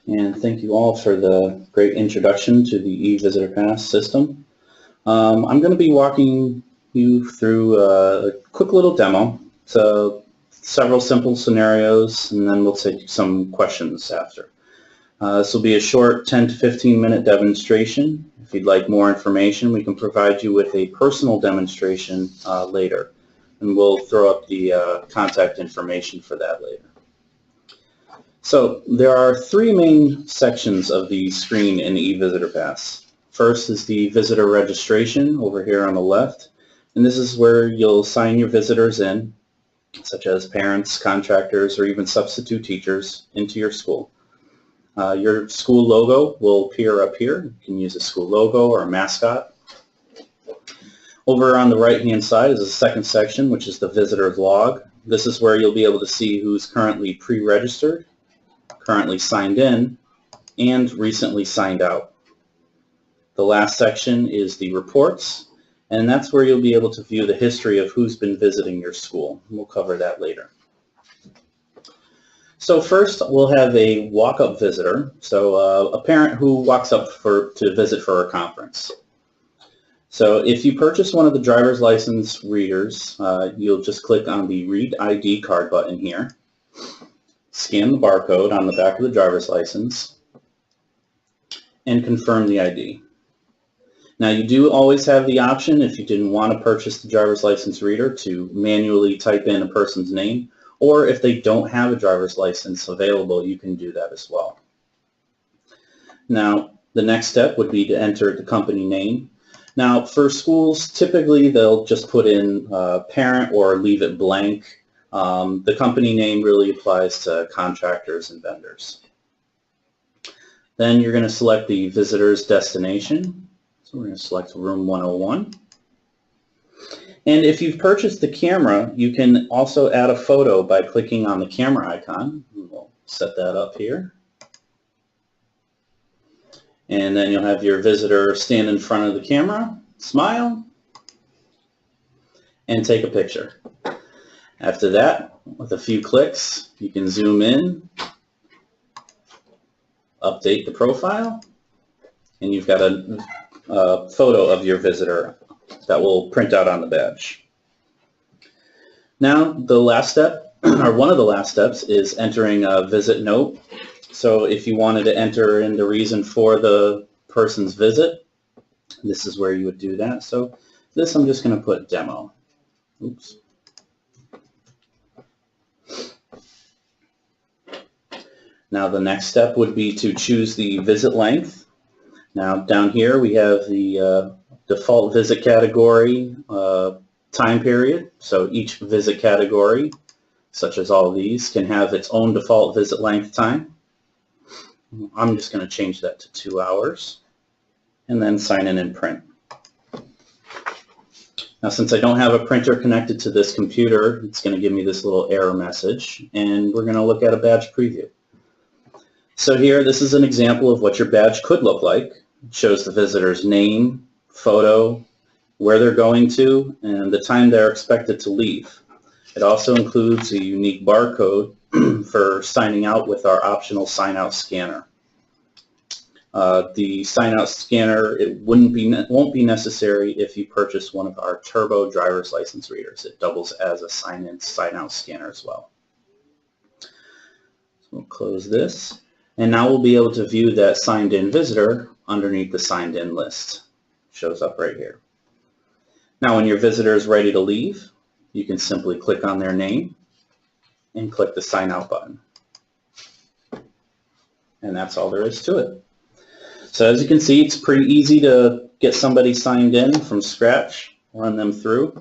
and thank you all for the great introduction to the eVisitorPass system. I'm going to be walking you through a quick little demo, so several simple scenarios, and then we'll take some questions after. This will be a short 10 to 15 minute demonstration. If you'd like more information, we can provide you with a personal demonstration later, and we'll throw up the contact information for that later. So there are three main sections of the screen in eVisitorPass. First is the visitor registration over here on the left, and this is where you'll sign your visitors in, such as parents, contractors, or even substitute teachers into your school. Your school logo will appear up here. You can use a school logo or a mascot. Over on the right-hand side is a second section, which is the visitor log. This is where you'll be able to see who's currently pre-registered, currently signed in, and recently signed out. The last section is the reports, and that's where you'll be able to view the history of who's been visiting your school. We'll cover that later. So first, we'll have a walk-up visitor, so a parent who walks up to visit for a conference. So if you purchase one of the driver's license readers, you'll just click on the Read ID card button here, scan the barcode on the back of the driver's license, and confirm the ID. Now you do always have the option, if you didn't want to purchase the driver's license reader, to manually type in a person's name, or if they don't have a driver's license available, you can do that as well. Now the next step would be to enter the company name. Now for schools, typically they'll just put in parent or leave it blank. The company name really applies to contractors and vendors. Then you're going to select the visitor's destination. So we're going to select room 101. And if you've purchased the camera, you can also add a photo by clicking on the camera icon. We'll set that up here. And then you'll have your visitor stand in front of the camera, smile, and take a picture. After that, with a few clicks, you can zoom in, update the profile, and you've got a photo of your visitor that will print out on the badge. Now, the last step, or one of the last steps, is entering a visit note. So if you wanted to enter in the reason for the person's visit, this is where you would do that. So this I'm just going to put demo. Oops. Now the next step would be to choose the visit length. Now down here we have the default visit category time period. So each visit category, such as all of these, can have its own default visit length time. I'm just going to change that to 2 hours and then sign in and print. Now since I don't have a printer connected to this computer, it's going to give me this little error message, and we're going to look at a badge preview. So here, this is an example of what your badge could look like. It shows the visitor's name, photo, where they're going to, and the time they're expected to leave. It also includes a unique barcode for signing out with our optional sign-out scanner. The sign-out scanner, it won't be necessary if you purchase one of our turbo driver's license readers. It doubles as a sign-in, sign-out scanner as well. So we'll close this. And now we'll be able to view that signed-in visitor underneath the signed-in list. It shows up right here. Now when your visitor is ready to leave, you can simply click on their name and click the Sign Out button. And that's all there is to it. So as you can see, it's pretty easy to get somebody signed in from scratch, run them through.